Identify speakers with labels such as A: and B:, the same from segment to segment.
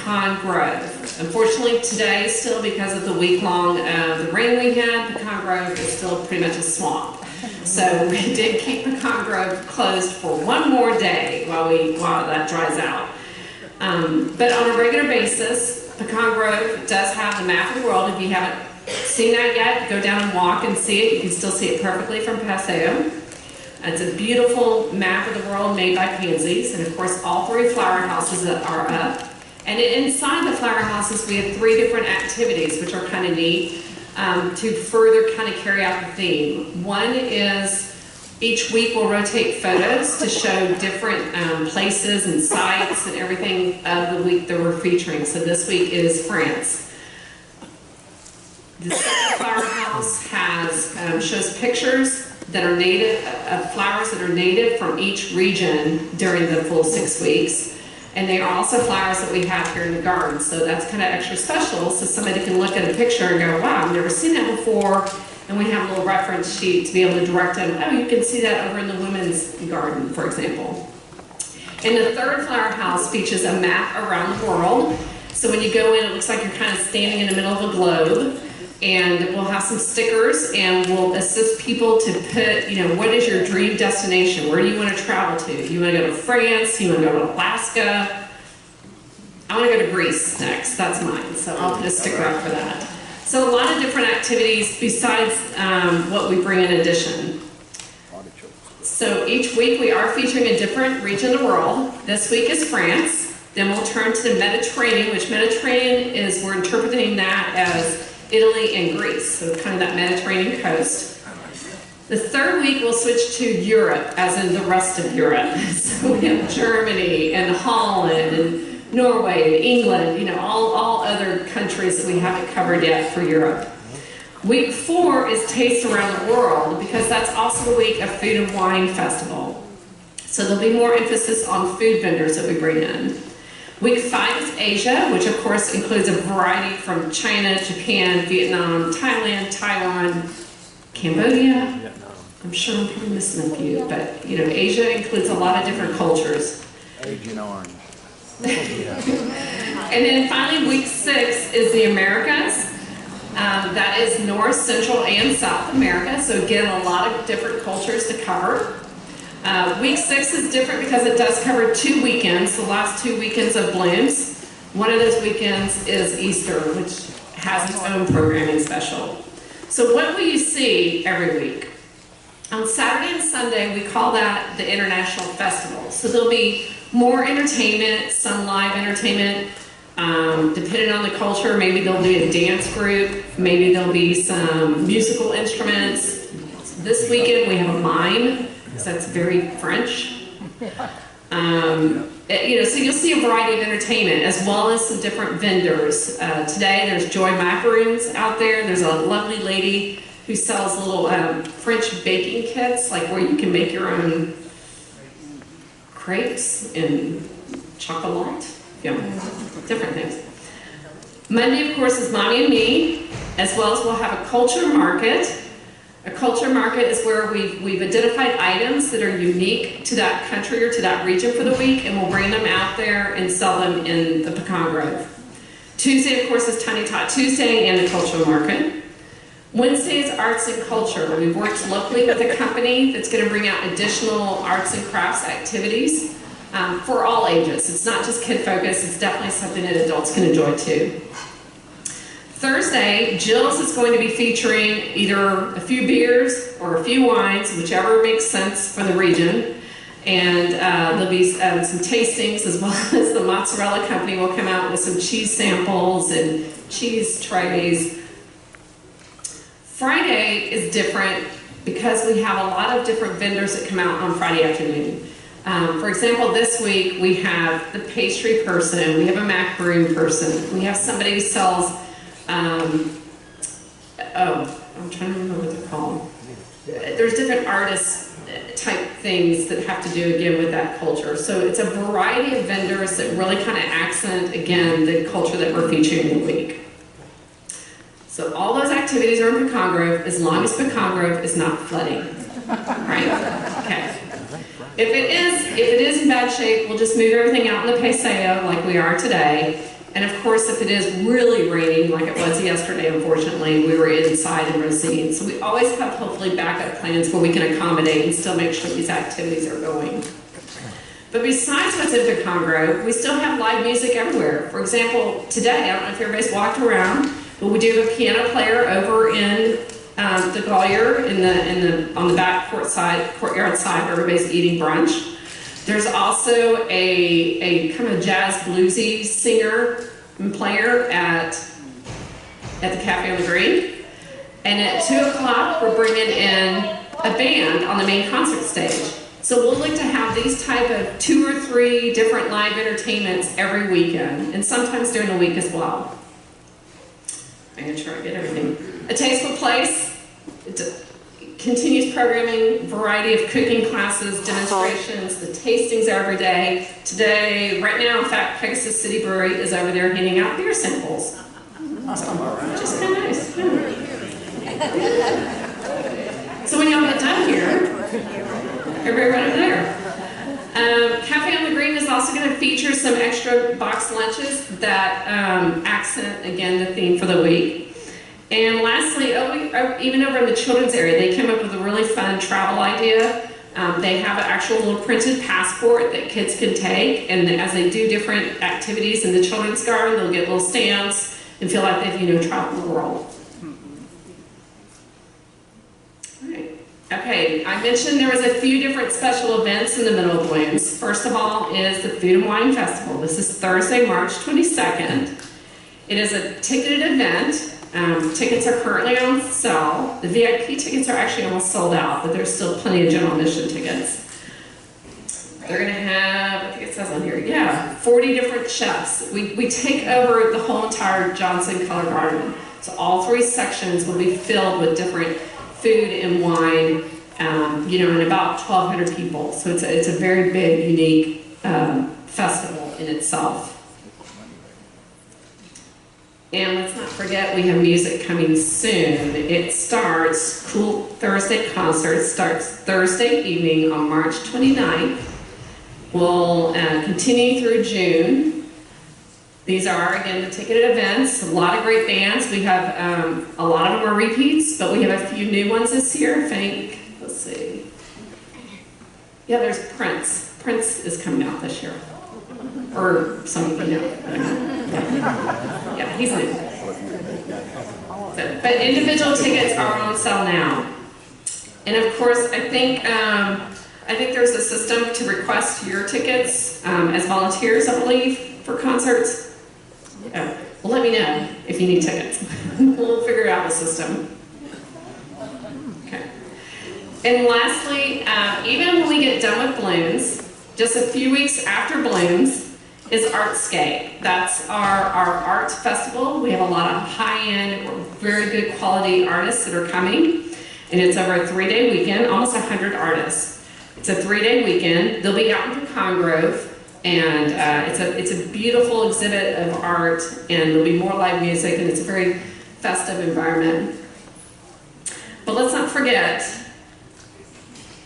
A: Pecan Grove. Unfortunately, today, still because of the week-long the rain we had, Pecan Grove is still pretty much a swamp. So we did keep Pecan Grove closed for one more day while that dries out. But on a regular basis, Pecan Grove does have the map of the world. If you haven't seen that yet, go down and walk and see it. You can still see it perfectly from Paseo. It's a beautiful map of the world made by Pansies, and of course all 3 flower houses are up. And inside the flower houses we have 3 different activities which are kind of neat to further kind of carry out the theme. One is each week we'll rotate photos to show different places and sites and everything of the week that we're featuring. So this week is France. The second flower house shows pictures that are native, of flowers that are native from each region during the full 6 weeks. And they are also flowers that we have here in the garden. So that's kind of extra special, so somebody can look at a picture and go, wow, I've never seen that before. And we have a little reference sheet to be able to direct them, oh, you can see that over in the women's garden, for example. And the third flower house features a map around the world. So when you go in, it looks like you're kind of standing in the middle of a globe. And we'll have some stickers, and we'll assist people to put, what is your dream destination? Where do you want to travel to? You want to go to France? You want to go to Alaska? I want to go to Greece next. That's mine. So I'll put a sticker up for that. So a lot of different activities besides what we bring in addition. So each week we are featuring a different region of the world. This week is France. Then we'll turn to the Mediterranean, which Mediterranean is, we're interpreting that as Italy and Greece, so kind of that Mediterranean coast. The third week we'll switch to Europe, as in the rest of Europe. So we have Germany and Holland and Norway and England, all other countries that we haven't covered yet for Europe. Week 4 is Taste Around the World, because that's also the week of Food and Wine Festival. So there'll be more emphasis on food vendors that we bring in. Week 5 is Asia, which of course includes a variety from China, Japan, Vietnam, Thailand, Taiwan, Cambodia. I'm sure I'm probably missing a few, but Asia includes a lot of different cultures.
B: Agent Orange.
A: And then finally, week 6 is the Americas. That is North, Central, and South America. So again, a lot of different cultures to cover. Week 6 is different because it does cover 2 weekends, the last 2 weekends of blooms. One of those weekends is Easter, which has its own programming special. So what will you see every week? On Saturday and Sunday, we call that the International Festival. So there'll be more entertainment, some live entertainment, depending on the culture. Maybe there'll be a dance group, maybe there'll be some musical instruments. This weekend we have a mime. So that's very French. So you'll see a variety of entertainment as well as some different vendors. Today there's Joy Macaroons out there. There's a lovely lady who sells little French baking kits, like where you can make your own crepes and chocolate, different things. Monday, of course, is Mommy and Me, as well as we'll have a culture market. A culture market is where we've identified items that are unique to that country or to that region for the week, and we'll bring them out there and sell them in the Pecan Grove. Tuesday, of course, is Tiny Tot Tuesday and the cultural market. Wednesday is Arts and Culture. We've worked locally with a company that's going to bring out additional arts and crafts activities for all ages. It's not just kid-focused, it's definitely something that adults can enjoy too. Thursday, Jill's is going to be featuring either a few beers or a few wines, whichever makes sense for the region. And there'll be some tastings, as well as the mozzarella company will come out with some cheese samples and cheese trays. Friday is different because we have a lot of different vendors that come out on Friday afternoon. For example, this week we have the pastry person, we have a macaroon person, we have somebody who sells I'm trying to remember what they're called. There's different artist type things that have to do again with that culture. So it's a variety of vendors that really kind of accent again the culture that we're featuring in the week. So all those activities are in Pecan Grove as long as Pecan Grove is not flooding. Right? Okay. If it is in bad shape, we'll just move everything out in the Paseo like we are today. And of course, if it is really raining, like it was yesterday, unfortunately, we were inside in Racine. So we always have hopefully backup plans where we can accommodate and still make sure these activities are going. But besides what's in Pecan Grove, we still have live music everywhere. For example, today, I don't know if everybody's walked around, but we do have a piano player over in the Gollier on the back courtyard side where everybody's eating brunch. There's also a kind of jazz bluesy singer and player at the Cafe on the Green. And at 2 o'clock, we're bringing in a band on the main concert stage. So we'll look to have these type of 2 or 3 different live entertainments every weekend, and sometimes during the week as well. I'm gonna try to get everything. A Tasteful Place, continues programming, variety of cooking classes, demonstrations, the tastings every day. Today, right now, in fact, Pegasus City Brewery is over there handing out beer samples. Which is kind of nice. So when y'all get done here, everybody right over there. Cafe on the Green is also going to feature some extra box lunches that accent, again, the theme for the week. And lastly, even over in the children's area, they came up with a really fun travel idea. They have an actual little printed passport that kids can take, and as they do different activities in the children's garden, they'll get little stamps and feel like they've, traveled the world. All right. Okay, I mentioned there was a few different special events in the middle of Blooms. First of all is the Food and Wine Festival. This is Thursday, March 22nd. It is a ticketed event. Tickets are currently on sale. The VIP tickets are actually almost sold out, but there's still plenty of general admission tickets. They're going to have, I think it says on here, 40 different chefs. We take over the whole entire Johnson Color Garden. So all 3 sections will be filled with different food and wine, and about 1,200 people. So it's a very big, unique festival in itself. And let's not forget, we have music coming soon. It starts, Cool Thursday concert starts Thursday evening on March 29th. We'll continue through June. These are, again, the ticketed events. A lot of great bands. We have, a lot of them are repeats, but we have a few new ones this year. I think, let's see. Yeah, there's Prince. Prince is coming out this year. Or some, yeah, he's new. But individual tickets are on sale now. And of course, I think there's a system to request your tickets as volunteers, I believe, for concerts. Yeah. Well, let me know if you need tickets. We'll figure out the system. Okay. And lastly, even when we get done with Blooms, just a few weeks after Blooms, is Artscape. That's our art festival. We have a lot of high-end, very good quality artists that are coming. And it's over a 3-day weekend, almost 100 artists. It's a 3-day weekend. They'll be out in Pecan Grove. And it's a beautiful exhibit of art, and there'll be more live music, and it's a very festive environment. But let's not forget,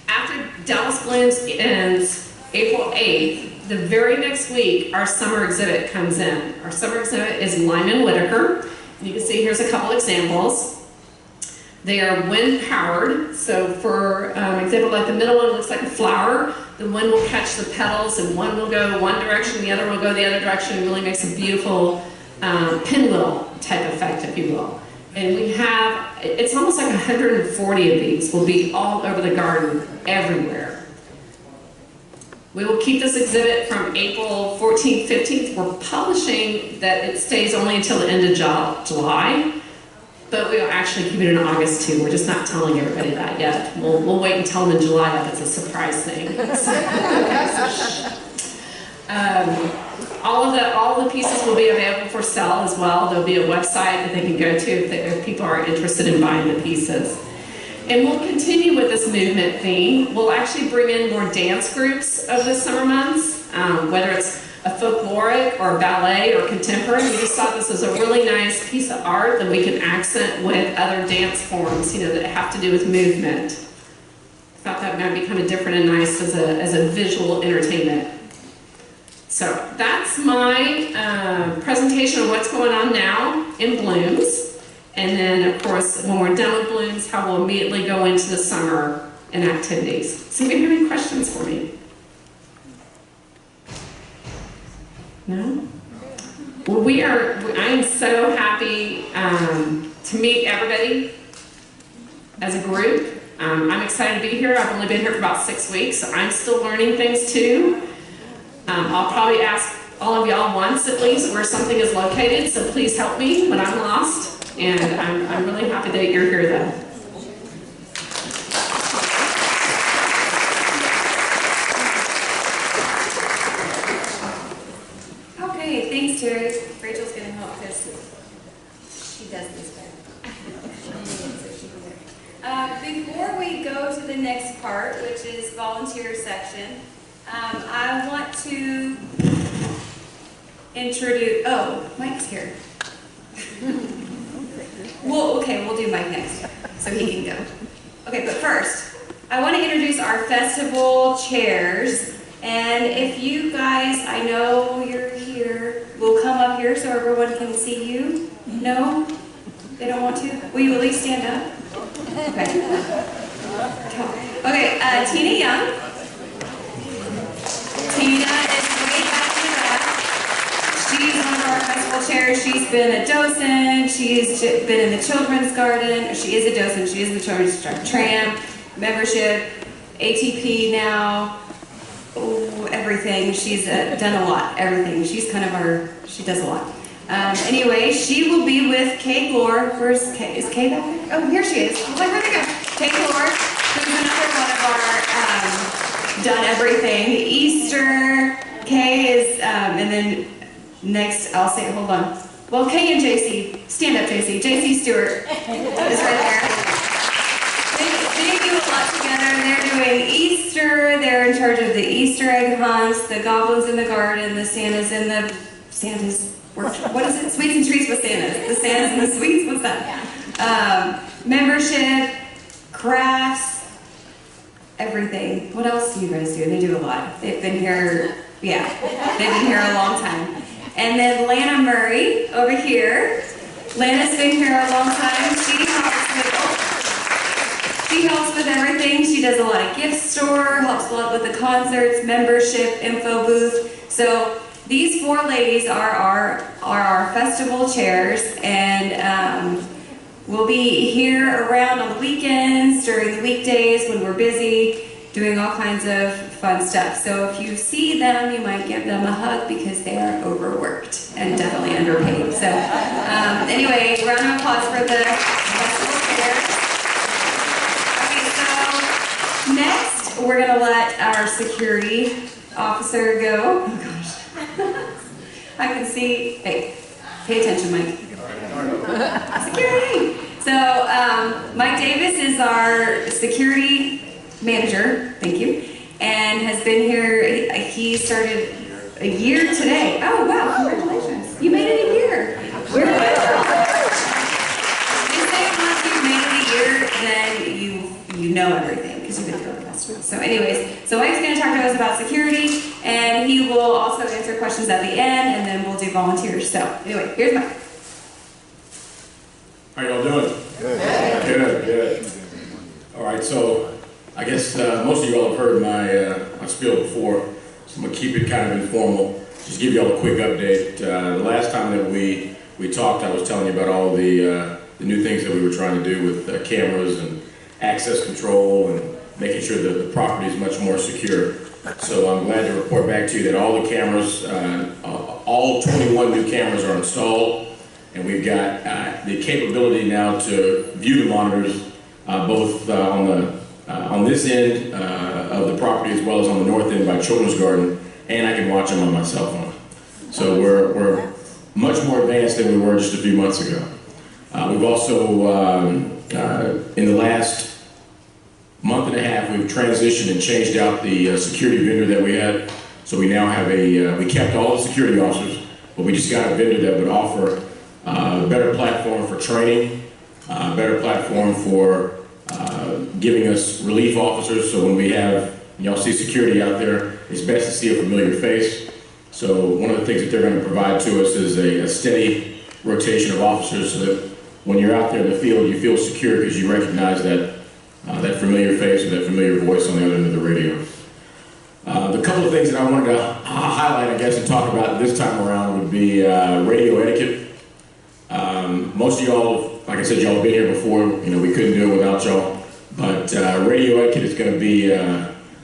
A: after Dallas Blooms ends April 8th, the very next week, our summer exhibit comes in. Our summer exhibit is Lyman Whitaker. You can see here's a couple examples. They are wind-powered, so for example, like the middle one looks like a flower. The wind will catch the petals, and one will go one direction, the other will go the other direction. It really makes a beautiful pinwheel type effect, if you will. And we have, it's almost like 140 of these will be all over the garden, everywhere. We will keep this exhibit from April 14th, 15th. We're publishing that it stays only until the end of July, but we'll actually keep it in August too. We're just not telling everybody that yet. We'll wait and tell them in July if it's a surprise thing. All of the pieces will be available for sale as well. There'll be a website that they can go to if people are interested in buying the pieces. And we'll continue with this movement theme. We'll actually bring in more dance groups over the summer months, whether it's a folkloric or ballet or contemporary. We just thought this was a really nice piece of art that we can accent with other dance forms, that have to do with movement. I thought that might be kind of different and nice as a visual entertainment. So that's my presentation of what's going on now in Blooms. And then, of course, when we're done with Blooms, how we'll immediately go into the summer and activities. So, do you have any questions for me? No? Well, I am so happy to meet everybody as a group. I'm excited to be here. I've only been here for about 6 weeks, so I'm still learning things too. I'll probably ask all of y'all once at least where something is located, so please help me when I'm lost. And I'm really happy that you're here though.
B: Okay, thanks Terry. Rachel's going to help because she does this better. Before we go to the next part, which is volunteer section, I want to introduce, oh, Mike's here. Well, okay, we'll do Mike next, so he can go. Okay, but first, I want to introduce our festival chairs. And if you guys, I know you're here, will come up here so everyone can see you. No? They don't want to? Will you at least stand up? Okay. Okay, Tina Young. Tina is way back in the back. She's one of our festival chairs. She's been a docent. She's been in the children's garden. She is a docent. She is in the children's tram membership, ATP now. Oh, everything. She's done a lot. Everything. She's kind of she does a lot. Anyway, she will be with Kay Glore. Where's Kay? Is Kay back there? Oh, here she is. I'm like, where'd they go? Kay Glore, who's another one of our done everything. Easter. Kay is, and then next, I'll say, hold on. Well, Kay and JC. Stand up, JC. JC Stewart is right there. They do a lot together. They're doing Easter. They're in charge of the Easter egg hunts, the goblins in the garden, the Santas in the what is it? Sweets and treats with Santas. The Santas and the sweets. What's that? Membership, crafts, everything. What else do you guys do? They do a lot. They've been here. Yeah, they've been here a long time. And then Lana Murray over here. Lana's been here a long time. She helps with everything. She does a lot of gift store, helps a lot with the concerts, membership, info booth. So these four ladies are our festival chairs, and we'll be here around on the weekends, during the weekdays when we're busy, doing all kinds of fun stuff. So if you see them, you might give them a hug because they are overworked and definitely underpaid. So anyway, round of applause for the festival chairs. Next, we're going to let our security officer go. Oh gosh. I can see. Hey, pay attention, Mike. Security. So, Mike Davis is our security manager. Thank you. And has been here. He started a year today. Oh, wow. Congratulations. You made it a year. We're good. They say once you've made it a year, then you know everything, because you've been through the festival. So anyways, so Mike's going to talk to us about security, and he will also answer questions at the end, and then we'll do volunteers. So anyway, here's Mike.
C: How y'all doing? Good. Good. All right, so I guess most of you all have heard my spiel before, so I'm going to keep it kind of informal. Just give you all a quick update. The last time that we talked, I was telling you about all the new things that we were trying to do with cameras and access control and making sure that the property is much more secure. So I'm glad to report back to you that all the cameras, all 21 new cameras are installed, and we've got the capability now to view the monitors both on this end of the property as well as on the north end by Children's Garden, and I can watch them on my cell phone. So we're much more advanced than we were just a few months ago. We've also, in the last month and a half, we've transitioned and changed out the security vendor that we had. So we now have we kept all the security officers, but we just got a vendor that would offer a better platform for training, a better platform for giving us relief officers. So when we have, y'all see security out there, it's best to see a familiar face. So one of the things that they're going to provide to us is a steady rotation of officers so that when you're out there in the field, you feel secure because you recognize that familiar face or that familiar voice on the other end of the radio. The couple of things that I wanted to highlight, I guess, and talk about this time around would be radio etiquette. Most of y'all, like I said, y'all have been here before. We couldn't do it without y'all. But radio etiquette is going to be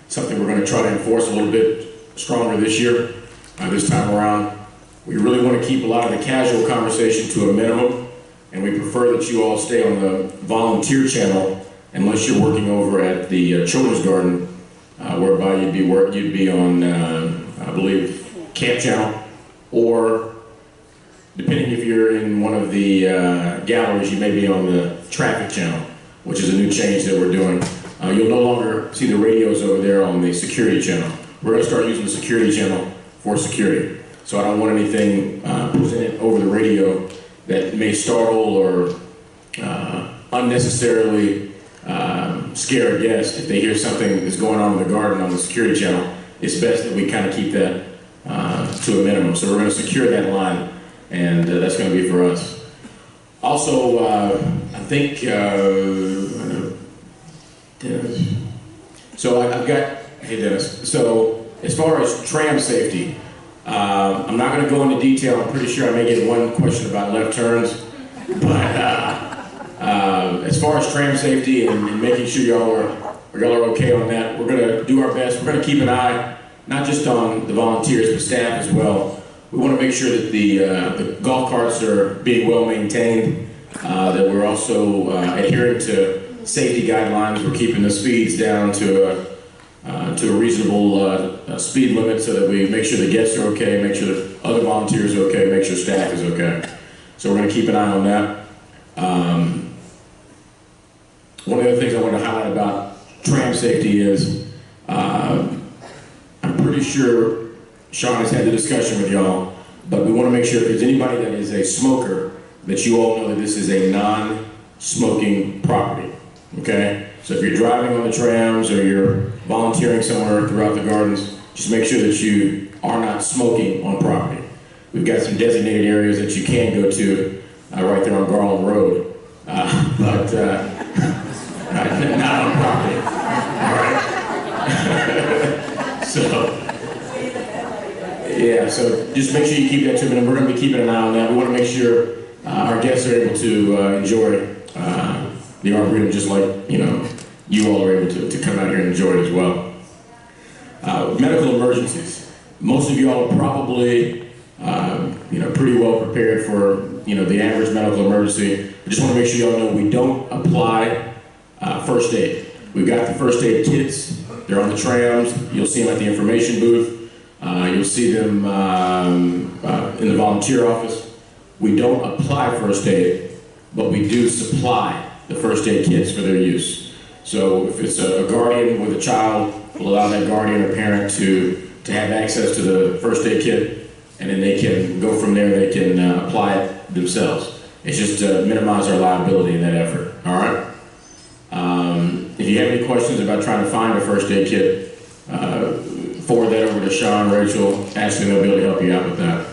C: something we're going to try to enforce a little bit stronger this year, this time around. We really want to keep a lot of the casual conversation to a minimum, and we prefer that you all stay on the volunteer channel unless you're working over at the Children's Garden, whereby you'd be on, I believe, Camp Channel, or depending if you're in one of the galleries, you may be on the Traffic Channel, which is a new change that we're doing. You'll no longer see the radios over there on the security channel. We're going to start using the security channel for security. So I don't want anything presented over the radio that may startle or unnecessarily scare a guest. If they hear something that's going on in the garden on the security channel, it's best that we kind of keep that to a minimum. So we're going to secure that line, and that's going to be for us. Also, I think, Dennis. So I've got, hey Dennis, so as far as tram safety, I'm not going to go into detail. I'm pretty sure I may get one question about left turns, but as far as tram safety and making sure y'all are okay on that, we're going to do our best. We're going to keep an eye, not just on the volunteers, but staff as well. We want to make sure that the golf carts are being well maintained, that we're also adhering to safety guidelines. We're keeping the speeds down to a reasonable speed limit so that we make sure the guests are okay, make sure the other volunteers are okay, make sure staff is okay. So we're going to keep an eye on that. One of the other things I want to highlight about tram safety is I'm pretty sure Sean has had the discussion with y'all, but we want to make sure if there's anybody that is a smoker, that you all know that this is a non-smoking property, okay? So if you're driving on the trams or you're volunteering somewhere throughout the gardens, just make sure that you are not smoking on property. We've got some designated areas that you can go to right there on Garland Road, but not on property, all right? So just make sure you keep that to a minimum. We're going to be keeping an eye on that. We want to make sure our guests are able to enjoy the Arboretum just like, you all are able to come out here and enjoy it as well. Medical emergencies. Most of y'all are probably, pretty well prepared for, the average medical emergency. I just want to make sure y'all know we don't apply first aid. We've got the first aid kits. They're on the trams. You'll see them at the information booth. You'll see them in the volunteer office. We don't apply first aid, but we do supply the first aid kits for their use. So if it's a guardian with a child, we'll allow that guardian or parent to have access to the first aid kit, and then they can go from there. They can apply it themselves. It's just to minimize our liability in that effort. All right. If you have any questions about trying to find a first aid kit, forward that over to Sean, Rachel, Ashley, they'll be able to help you out with that.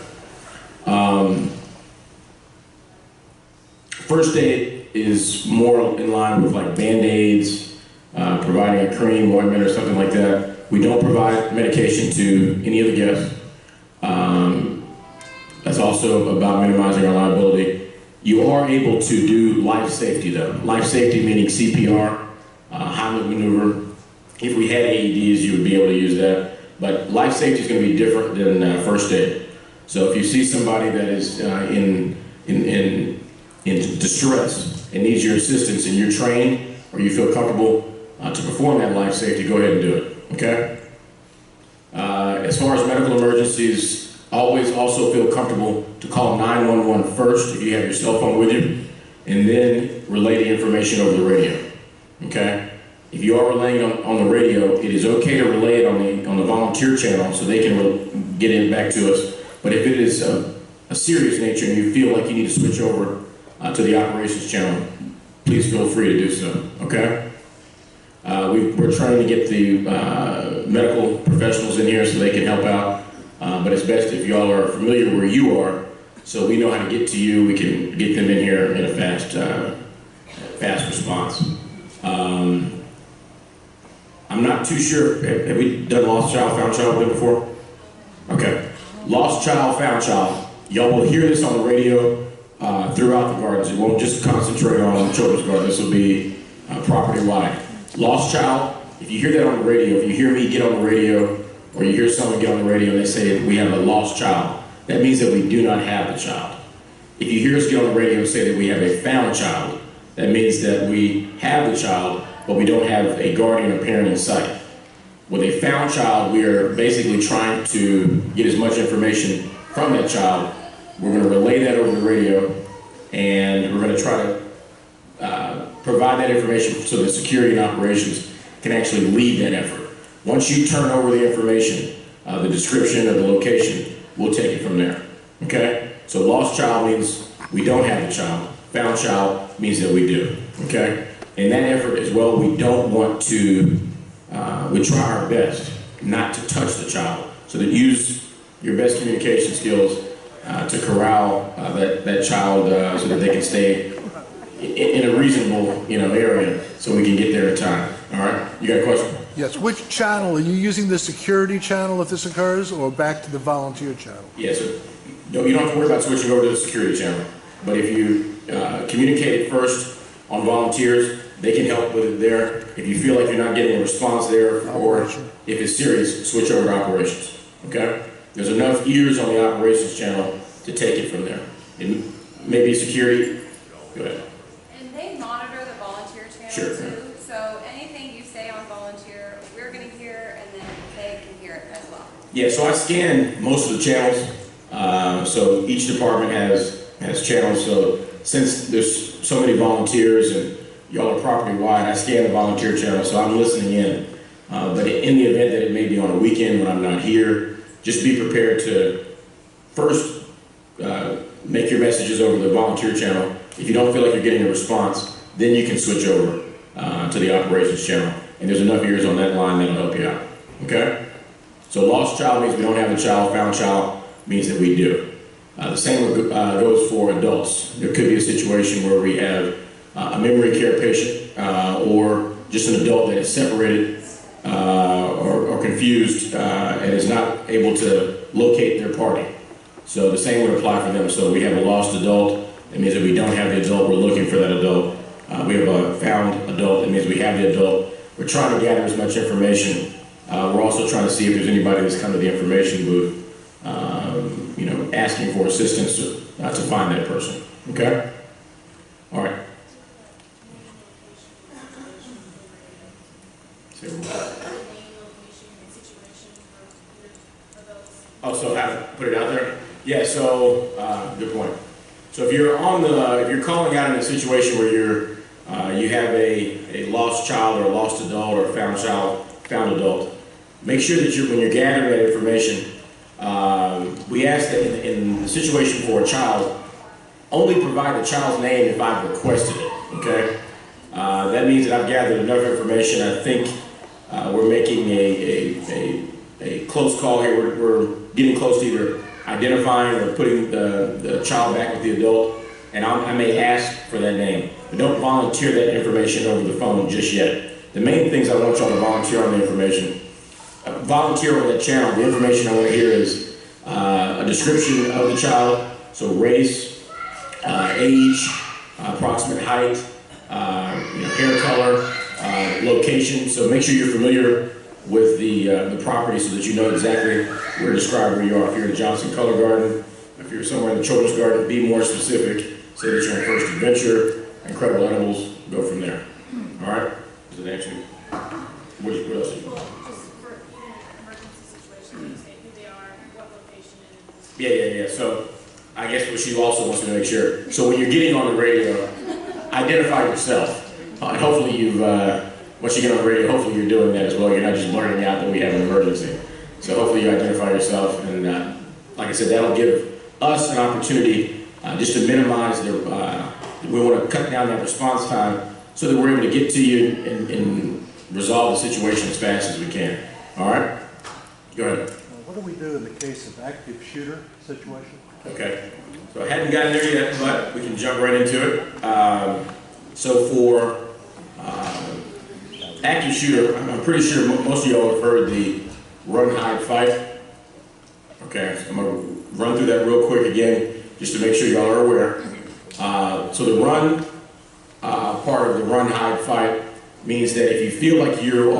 C: First aid is more in line with like Band-Aids, providing a cream, ointment, or something like that. We don't provide medication to any of the guests. That's also about minimizing our liability. You are able to do life safety though. Life safety meaning CPR, Heimlich maneuver. If we had AEDs, you would be able to use that. But life safety is going to be different than first aid. So if you see somebody that is in distress and needs your assistance and you're trained or you feel comfortable to perform that life safety, go ahead and do it, okay? As far as medical emergencies, always also feel comfortable to call 911 first if you have your cell phone with you, and then relay the information over the radio, okay? If you are relaying on the radio, it is okay to relay it on the volunteer channel so they can get it back to us. But if it is a serious nature and you feel like you need to switch over to the operations channel, please feel free to do so, okay? We're trying to get the medical professionals in here so they can help out but it's best if y'all are familiar where you are, so we know how to get to you. We can get them in here in a fast response. I'm not too sure. Have we done lost child, found child before? Okay. Lost child, found child. Y'all will hear this on the radio throughout the gardens. It won't just concentrate on the children's garden. This will be property-wide. Lost child, if you hear that on the radio, if you hear me get on the radio, or you hear someone get on the radio and they say we have a lost child, that means that we do not have the child. If you hear us get on the radio and say that we have a found child, that means that we have the child, but we don't have a guardian or parent in sight. With a found child, we are basically trying to get as much information from that child. We're going to relay that over the radio, and we're going to try to provide that information so that security and operations can actually lead that effort. Once you turn over the information, the description of the location, we'll take it from there. Okay? So lost child means we don't have the child. Found child means that we do. Okay? In that effort as well, we don't want to, we try our best not to touch the child. So that use your best communication skills to corral that child so that they can stay in a reasonable area so we can get there in time. All right? You got a question?
D: Yes. Which channel? Are you using the security channel if this occurs, or back to the volunteer channel?
C: Yes, sir. You don't have to worry about switching over to the security channel. But if you communicate it first on volunteers, they can help with it there. If you feel like you're not getting a response there, or if it's serious, switch over to operations. Okay? There's enough ears on the operations channel to take it from there. It may be security. Go ahead.
B: And they monitor the volunteer channel
C: Sure.
B: too. So anything you say on volunteer, we're going to hear, and then they can hear it as well.
C: Yeah, so I scan most of the channels. So each department has channels. So since there's so many volunteers and y'all are property-wide, I scan the volunteer channel, so I'm listening in. But in the event that it may be on a weekend when I'm not here, just be prepared to first make your messages over the volunteer channel. If you don't feel like you're getting a response, then you can switch over to the operations channel. And there's enough ears on that line that'll help you out. Okay? So lost child means we don't have a child, found child means that we do. The same goes for adults. There could be a situation where we have a memory care patient or just an adult that is separated or confused and is not able to locate their party. So the same would apply for them. So we have a lost adult. It means that we don't have the adult. We're looking for that adult. We have a found adult. It means we have the adult. We're trying to gather as much information. We're also trying to see if there's anybody that's come to the information booth, asking for assistance to find that person. Okay? All right. Oh, so how to put it out there? Yeah, so, good point. So if you're calling out in a situation where you have a lost child or a lost adult or a found child, found adult, make sure that when you're gathering that information, we ask that in the situation for a child, only provide the child's name if I've requested it, okay? That means that I've gathered enough information. I think we're making a close call here. We're getting close to either identifying or putting the child back with the adult, and I may ask for that name. But don't volunteer that information over the phone just yet. The main things I want y'all to volunteer on the information. Volunteer on that channel. The information I want to hear is a description of the child, so race, age, approximate height, hair color, location. So make sure you're familiar with the property so that you know exactly where to describe where you are. If you're in Johnson Color Garden, if you're somewhere in the Children's Garden, be more specific. Say that you're in First Adventure, Incredible Animals, go from there. All right? Does it answer you? What else?
E: Just for emergency situations, say who they are, what location it is.
C: Yeah. So I guess what she also wants me to make sure. So when you're getting on the radio, identify yourself. And hopefully once you get on the radio, hopefully you're doing that as well. You're not just blurting out that we have an emergency. So hopefully you identify yourself. And like I said, that'll give us an opportunity just to minimize we want to cut down that response time so that we're able to get to you and resolve the situation as fast as we can. All right? Go ahead.
D: What
F: What do we do in the case of active shooter situation?
C: Okay, so I hadn't gotten there yet, but we can jump right into it. So for active shooter, I'm pretty sure most of y'all have heard the run, hide, fight. Okay, so I'm gonna run through that real quick again, just to make sure y'all are aware. So the run part of the run, hide, fight means that if you feel like you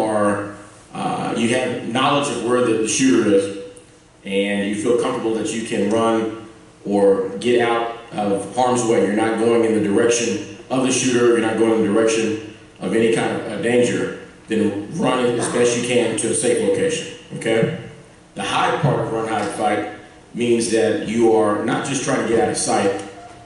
C: have knowledge of where the shooter is, and you feel comfortable that you can run or get out of harm's way, you're not going in the direction of the shooter, you're not going in the direction of any kind of danger, then run as best you can to a safe location, okay? The hide part of run, hide, fight means that you are not just trying to get out of sight,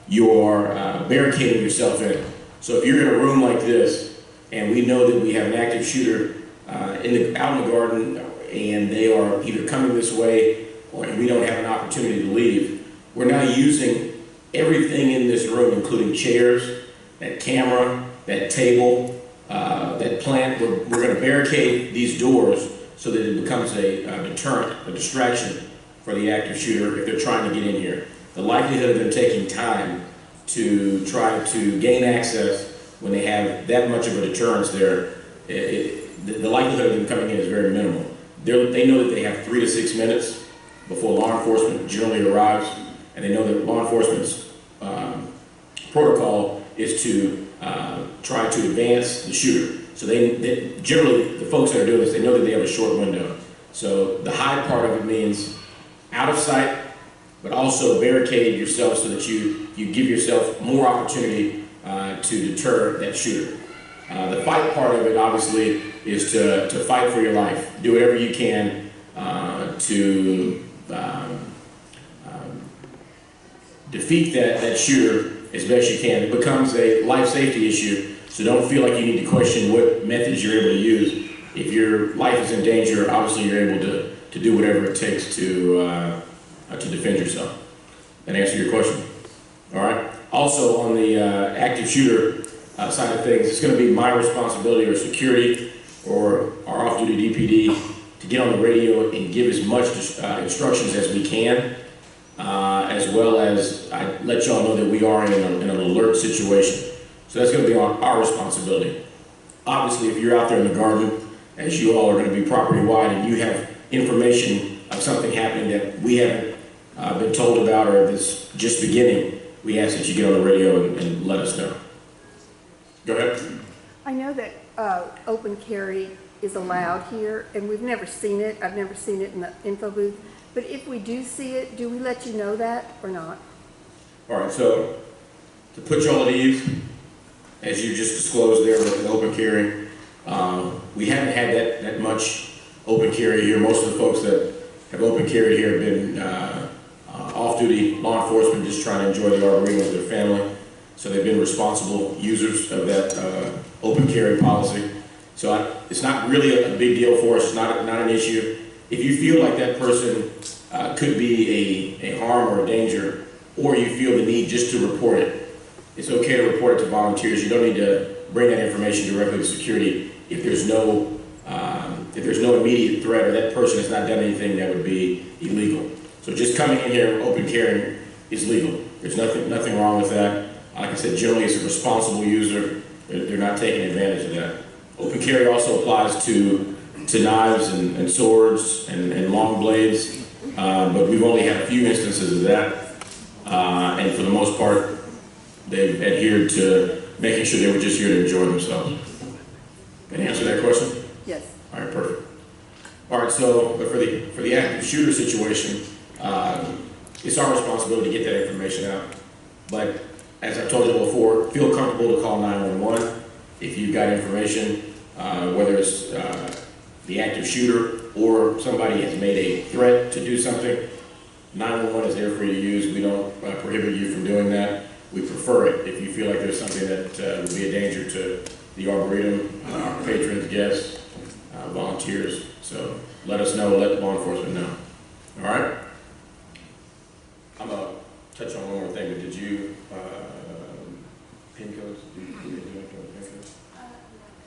C: you are barricading yourself in. So if you're in a room like this, and we know that we have an active shooter out in the garden, and they are either coming this way, or we don't have an opportunity to leave, we're now using everything in this room, including chairs, that camera, that table, that plant. We're going to barricade these doors so that it becomes a deterrent, a distraction for the active shooter if they're trying to get in here. The likelihood of them taking time to try to gain access when they have that much of a deterrence there, the likelihood of them coming in is very minimal. They know that they have 3 to 6 minutes before law enforcement generally arrives, and they know that law enforcement's protocol is to try to advance the shooter. So they generally, the folks that are doing this, they know that they have a short window. So the hide part of it means out of sight, but also barricade yourself so that you give yourself more opportunity to deter that shooter. The fight part of it, obviously, is to fight for your life. Do whatever you can to defeat that shooter as best you can. It becomes a life safety issue, so don't feel like you need to question what methods you're able to use. If your life is in danger, obviously you're able to do whatever it takes to defend yourself. That answer your question? All right. Also, on the active shooter side of things, it's going to be my responsibility or security or our off-duty DPD to get on the radio and give as much instructions as we can, as well as I let y'all know that we are in an alert situation. So that's going to be on our responsibility. Obviously, if you're out there in the garden, as you all are going to be property-wide, and you have information of something happening that we haven't been told about or that's just beginning, we ask that you get on the radio and let us know. Go ahead.
G: I know that open carry is allowed here, and we've never seen it. I've never seen it in the info booth. But if we do see it, do we let you know that or not?
C: All right, so to put you all at ease, as you just disclosed there with the open carry, we haven't had that much open carry here. Most of the folks that have open carry here have been off-duty law enforcement just trying to enjoy the Arboretum with their family. So they've been responsible users of that open carry policy. So it's not really a big deal for us. It's not an issue. If you feel like that person could be a harm or a danger, or you feel the need just to report it, it's okay to report it to volunteers. You don't need to bring that information directly to security if there's no immediate threat or that person has not done anything that would be illegal. So just coming in here open carrying is legal. There's nothing wrong with that. Like I said, generally it's a responsible user. They're not taking advantage of that. Open carry also applies to knives and swords and long blades, but we've only had a few instances of that, and for the most part, they've adhered to making sure they were just here to enjoy themselves. Can I answer that question?
G: Yes.
C: All right, perfect. All right, so but for the active shooter situation, it's our responsibility to get that information out. But as I told you before, feel comfortable to call 911 if you've got information, whether it's the active shooter or somebody has made a threat to do something. 911 is there for you to use. We don't prohibit you from doing that. We prefer it if you feel like there's something that would be a danger to the Arboretum, our patrons, guests, volunteers. So let us know, let law enforcement know. All right? I'm going to touch on one more thing, but did you, PIN codes? Did you do anything with PIN codes?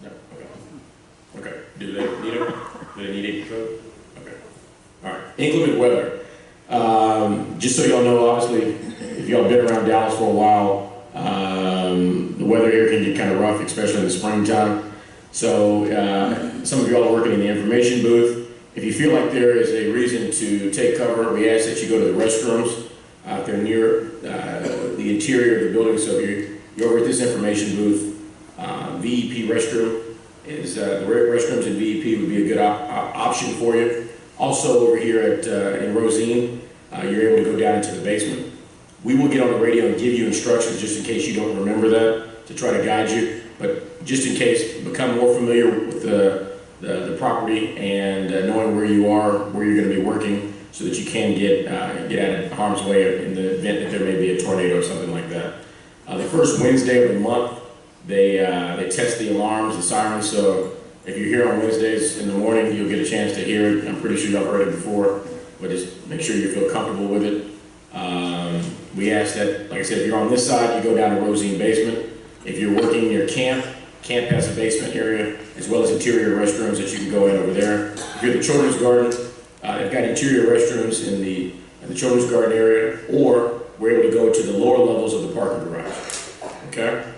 C: No? Okay. Okay. Do they need them? Do they need a code? Okay. All right. inclement weather. Just so y'all know, obviously, if y'all been around Dallas for a while, the weather here can get kind of rough, especially in the springtime. So some of y'all are working in the information booth. If you feel like there is a reason to take cover, we ask that you go to the restrooms out there near the interior of the building. So if you're over at this information booth, VEP restroom is the restrooms in VEP would be a good option for you. Also over here at in Rosine, you're able to go down into the basement. We will get on the radio and give you instructions just in case you don't remember that, to try to guide you. But just in case, become more familiar with the property and knowing where you are, where you're going to be working, so that you can get out of harm's way in the event that there may be a tornado or something like that. The first Wednesday of the month, they test the alarms, the sirens. So if you're here on Wednesdays in the morning, you'll get a chance to hear it. I'm pretty sure y'all heard it before, but just make sure you feel comfortable with it. We ask that, like I said, if you're on this side, you go down to Rosine basement. If you're working near camp has a basement area, as well as interior restrooms that you can go in over there. If you're the children's garden, they've got interior restrooms in the children's garden area, or we're able to go to the lower levels of the parking garage. Okay?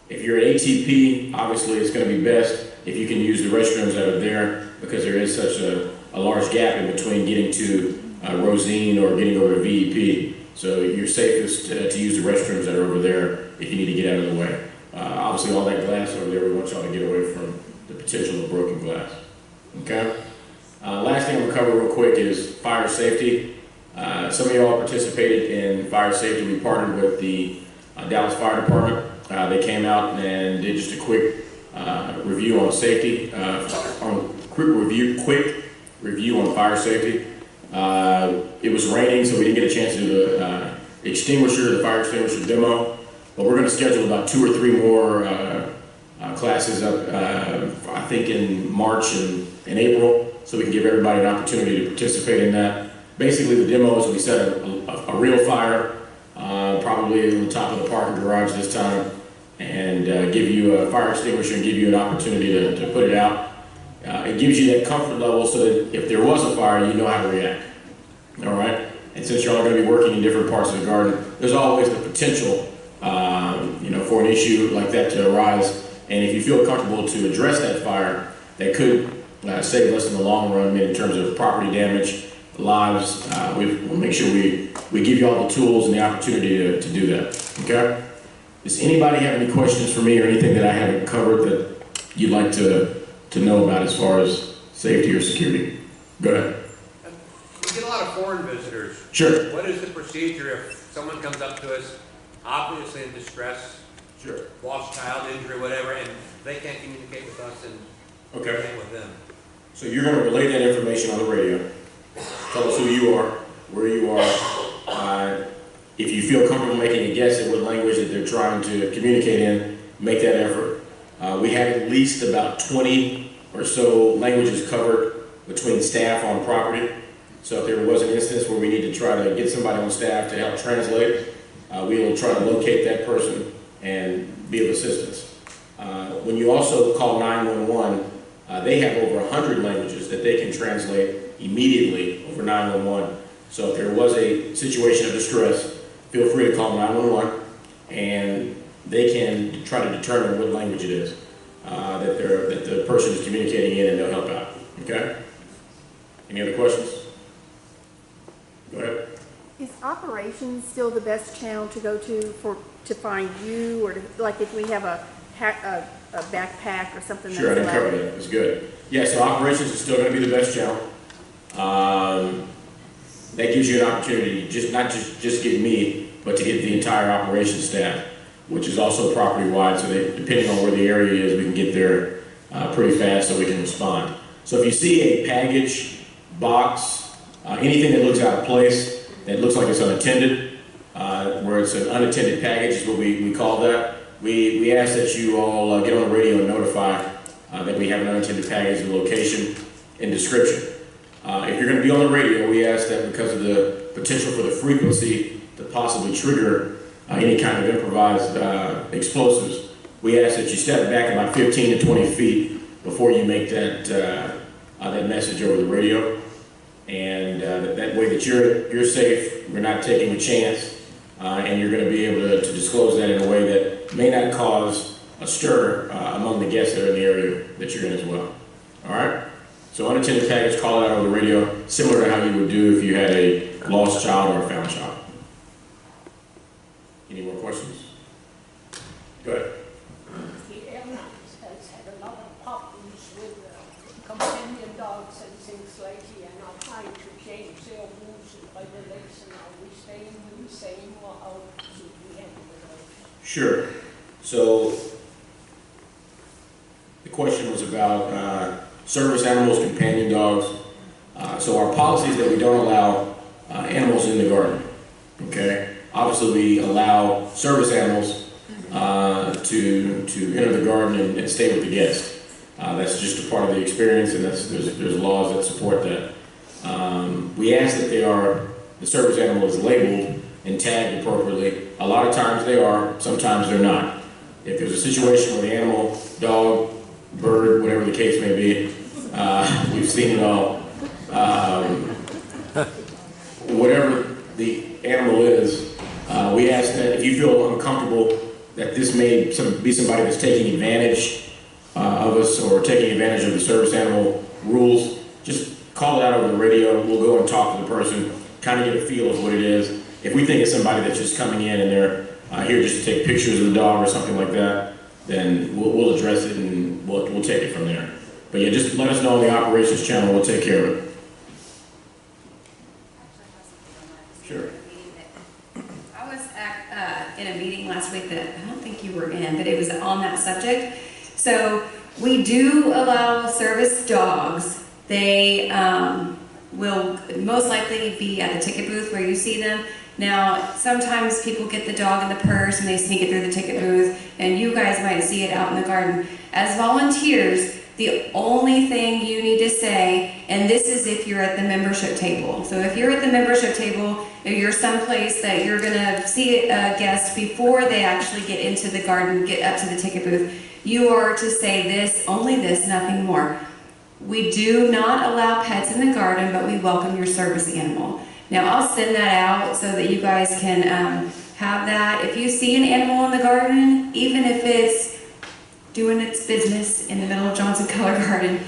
C: If you're at ATP, obviously it's going to be best if you can use the restrooms that are there, because there is such a large gap in between getting to Rosine or getting over to VEP. So you're safest to use the restrooms that are over there if you need to get out of the way. Obviously all that glass over there, we want y'all to get away from the potential of broken glass. Okay? Last thing I'm going to cover real quick is fire safety. Some of y'all participated in fire safety. We partnered with the Dallas Fire Department. They came out and did just a quick review on safety, quick review on fire safety. It was raining, so we didn't get a chance to do the fire extinguisher demo, but we're going to schedule about 2 or 3 more classes up, I think in March and April, so we can give everybody an opportunity to participate in that. Basically, the demo is we set a real fire, probably on the top of the parking garage this time, and give you a fire extinguisher and give you an opportunity to put it out. It gives you that comfort level so that if there was a fire, you know how to react. All right? And since you're all going to be working in different parts of the garden, there's always the potential, for an issue like that to arise. And if you feel comfortable to address that fire, that could save us in the long run in terms of property damage, lives. We'll make sure we give you all the tools and the opportunity to do that. Okay? Does anybody have any questions for me or anything that I haven't covered that you'd like to know about as far as safety or security? Go ahead.
H: We get a lot of foreign visitors.
C: Sure.
H: What is the procedure if someone comes up to us, obviously in distress,
C: Sure.
H: lost child injury, whatever, and they can't communicate with us and communicate with them?
C: So you're going to relay that information on the radio. Tell us who you are, where you are. If you feel comfortable making a guess at what language that they're trying to communicate in, make that effort. We have at least about 20 or so languages covered between staff on property. So if there was an instance where we need to try to get somebody on staff to help translate, we will try to locate that person and be of assistance. When you also call 911, they have over 100 languages that they can translate immediately over 911. So if there was a situation of distress, feel free to call 911 and they can try to determine what language it is that the person is communicating in, and they'll help out. Okay? Any other questions? Go ahead.
G: Is operations still the best channel to go to find you, or like if we have a backpack or something?
C: Sure, I didn't cover that. That's good. Yeah, so operations is still going to be the best channel. That gives you an opportunity, not just get me, but to get the entire operations staff, which is also property-wide, so that depending on where the area is, we can get there pretty fast so we can respond. So if you see a package, box, anything that looks out of place, that looks like it's unattended, where it's an unattended package is what we call that, we ask that you all get on the radio and notify that we have an unattended package, the location and description. If you're going to be on the radio, we ask that because of the potential for the frequency to possibly trigger any kind of improvised explosives, we ask that you step back about 15 to 20 feet before you make that message over the radio. And that way that you're safe, we're not taking a chance, and you're going to be able to disclose that in a way that may not cause a stir among the guests that are in the area that you're in as well. All right? So unattended package, call it out on the radio, similar to how you would do if you had a lost child or a found child. Any more questions? Go ahead.
I: The airlines has had a lot of problems with companion dogs and things lately, and are trying to change their rules and regulations. Are we staying the same, or how should we handle those?
C: Sure. So the question was about service animals, companion dogs. So our policy is that we don't allow animals in the garden. Okay. Obviously, we allow service animals to enter the garden and stay with the guest. That's just a part of the experience, and there's laws that support that. We ask that the service animal is labeled and tagged appropriately. A lot of times they are, sometimes they're not. If there's a situation where the animal, dog, bird, whatever the case may be, we've seen it all. Whatever the animal is, we ask that if you feel uncomfortable that this may be somebody that's taking advantage of us or taking advantage of the service animal rules, just call it out over the radio. We'll go and talk to the person, kind of get a feel of what it is. If we think it's somebody that's just coming in and they're here just to take pictures of the dog or something like that, then we'll address it and we'll take it from there. But yeah, just let us know on the operations channel. We'll take care of it. Sure.
B: I was in a meeting last week that I don't think you were in, but it was on that subject. So we do allow service dogs. They will most likely be at the ticket booth where you see them. Now, sometimes people get the dog in the purse and they sneak it through the ticket booth, and you guys might see it out in the garden. As volunteers, the only thing you need to say, and this is if you're at the membership table. So if you're at the membership table, or you're someplace that you're gonna see a guest before they actually get into the garden, get up to the ticket booth, you are to say this, only this, nothing more. We do not allow pets in the garden, but we welcome your service animal. Now I'll send that out so that you guys can have that. If you see an animal in the garden, even if it's doing its business in the middle of Johnson Color Garden,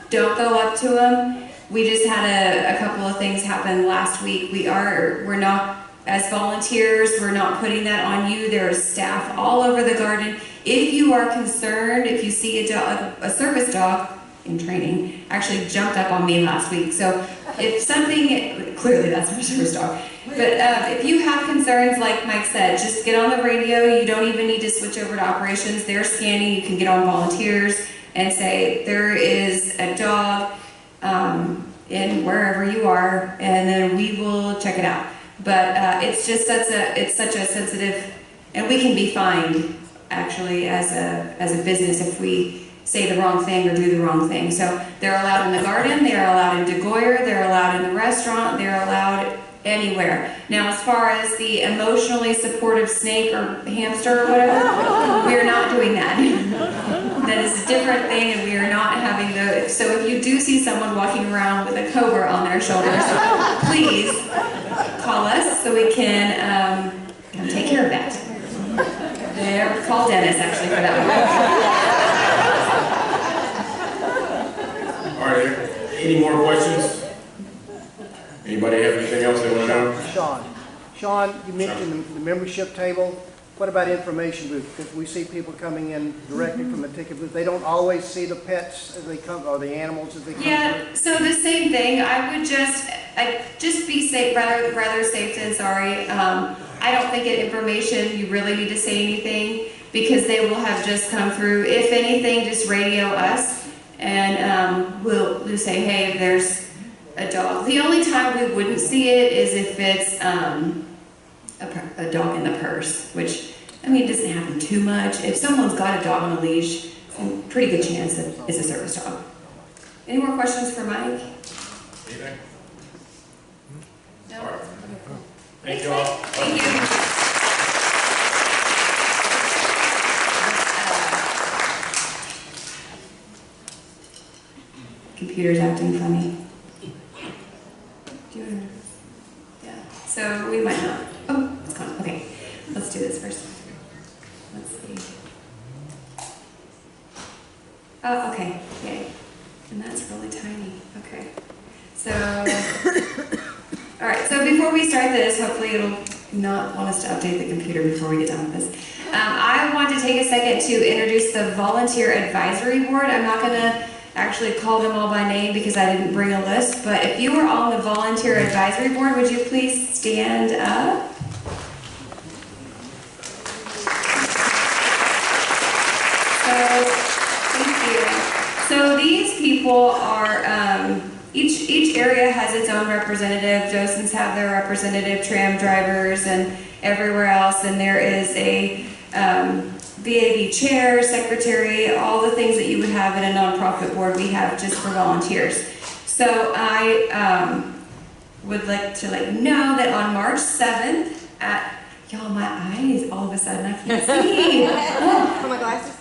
B: don't go up to them. We just had a couple of things happen last week. We're not, as volunteers, we're not putting that on you. There is staff all over the garden. If you are concerned, if you see a service dog in training, actually jumped up on me last week. So if something, clearly that's my service dog. But if you have concerns, like Mike said, just get on the radio. You don't even need to switch over to operations. They're scanning. You can get on volunteers and say, there is a dog in wherever you are, and then we will check it out. But it's just such a sensitive, and we can be fined actually as a business if we say the wrong thing or do the wrong thing. So they're allowed in the garden, they're allowed in DeGoyer, they're allowed in the restaurant, they're allowed anywhere. Now, as far as the emotionally supportive snake or hamster or whatever, we're not doing that. That is a different thing, and we are not having those. So if you do see someone walking around with a cobra on their shoulders, please call us so we can come take care of that. Call Dennis, actually, for that one.
C: All right, any more questions? Anybody have anything else they want to know?
J: Sean, you mentioned the membership table. What about information booth? Because we see people coming in directly from the ticket booth. They don't always see the pets as they come, or the animals as they come.
B: Yeah, so the same thing. I'd just be safe, rather safe than sorry. I don't think at information you really need to say anything because they will have just come through. If anything, just radio us and we'll say, hey, there's a dog. The only time we wouldn't see it is if it's a dog in the purse, which, I mean, it doesn't happen too much. If someone's got a dog on a leash, pretty good chance that it's a service dog. Any more questions for Mike?
C: Anything?
B: No?
C: All right. Thank you all.
B: Thank you. Computer's acting funny. let's see. Oh, okay, yay. And that's really tiny, okay. So, all right, so before we start this, hopefully it'll not want us to update the computer before we get done with this. I want to take a second to introduce the Volunteer Advisory Board. I'm not gonna actually call them all by name because I didn't bring a list, but if you were on the Volunteer Advisory Board, would you please stand up? So these people are, each area has its own representative. Docents have their representative, tram drivers, and everywhere else. And there is a VAB chair, secretary, all the things that you would have in a nonprofit board, we have just for volunteers. So I would like to know that on March 7th at, y'all, my eyes, all of a sudden I can't see.
G: For my glasses?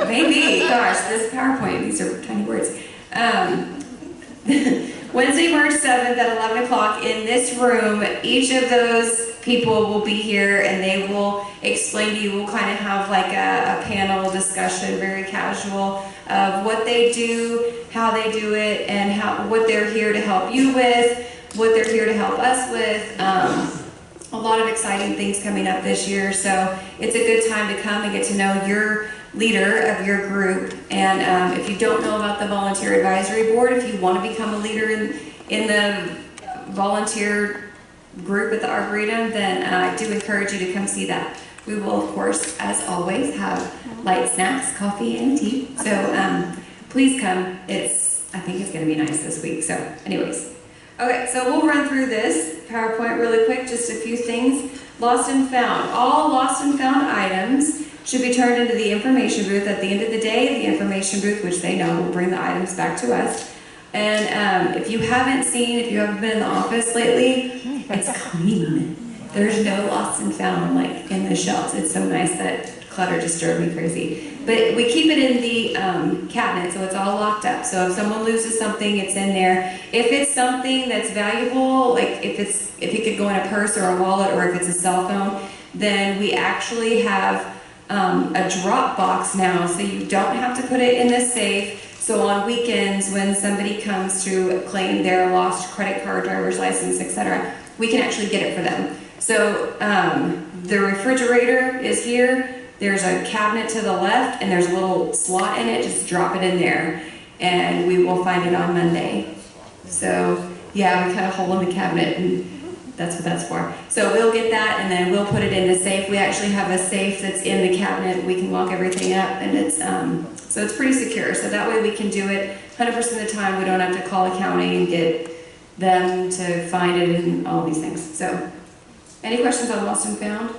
B: Maybe. Gosh, this PowerPoint, these are tiny words. Wednesday, March 7th at 11 o'clock in this room, each of those people will be here and they will explain to you, we'll kind of have like a panel discussion, very casual, of what they do, how they do it, and what they're here to help you with, what they're here to help us with. A lot of exciting things coming up this year, so it's a good time to come and get to know your leader of your group. And if you don't know about the Volunteer Advisory Board, if you want to become a leader in the volunteer group at the Arboretum, then I do encourage you to come see that. We will, of course, as always, have light snacks, coffee, and tea. So please come. I think it's going to be nice this week. So anyways. Okay, so we'll run through this PowerPoint really quick, just a few things. Lost and found. All lost and found items should be turned into the information booth. At the end of the day, the information booth, which they know, will bring the items back to us. And if you haven't been in the office lately, it's clean. There's no lost and found in the shelves. It's so nice that clutter just drove me crazy. But we keep it in the cabinet, so it's all locked up. So if someone loses something, it's in there. If it's something that's valuable, like if it could go in a purse or a wallet, or if it's a cell phone, then we actually have a drop box now, so you don't have to put it in the safe. So on weekends, when somebody comes to claim their lost credit card, driver's license, etc., we can actually get it for them. So the refrigerator is here. There's a cabinet to the left, and there's a little slot in it. Just drop it in there, and we will find it on Monday. So yeah, we cut a hole in the cabinet, and that's what that's for. So we'll get that, and then we'll put it in the safe. We actually have a safe that's in the cabinet. We can lock everything up, and it's so it's pretty secure. So that way we can do it 100% of the time. We don't have to call the county and get them to find it and all these things. So any questions on lost and found?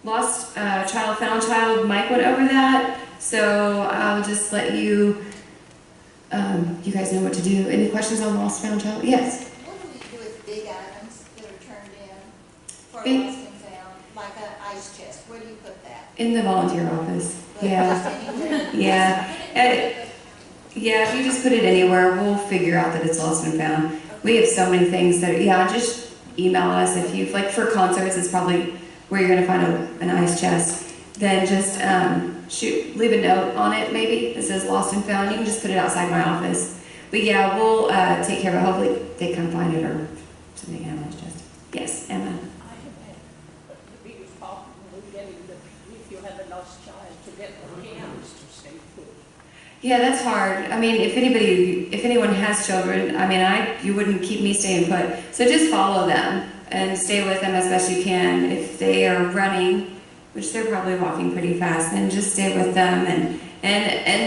B: Lost child, found child, Mike went over that, so I'll just let you, you guys know what to do. Any questions on lost, found child? Yes?
K: What do we do with big items that are turned in for
B: Big-
K: lost and found, like an ice chest? Where do you put that?
B: In the volunteer office,
K: But
B: yeah.
K: just anywhere?
B: Yeah, yeah, if you just put it anywhere, we'll figure out that it's lost and found. We have so many things that, yeah, just email us if you've, like for concerts, it's probably where you're going to find an ice chest. Then just leave a note on it maybe that says lost and found. You can just put it outside my office. But yeah, we'll take care of it. Hopefully they come find it or something else. Just yes, Emma.
I: I have had the biggest problem with getting if you have a lost child, to get the hands to stay put.
B: Yeah, that's hard. I mean, if anyone has children, I mean, you wouldn't keep me staying put. So just follow them and stay with them as best you can. If they are running, which they're probably walking pretty fast, then just stay with them. And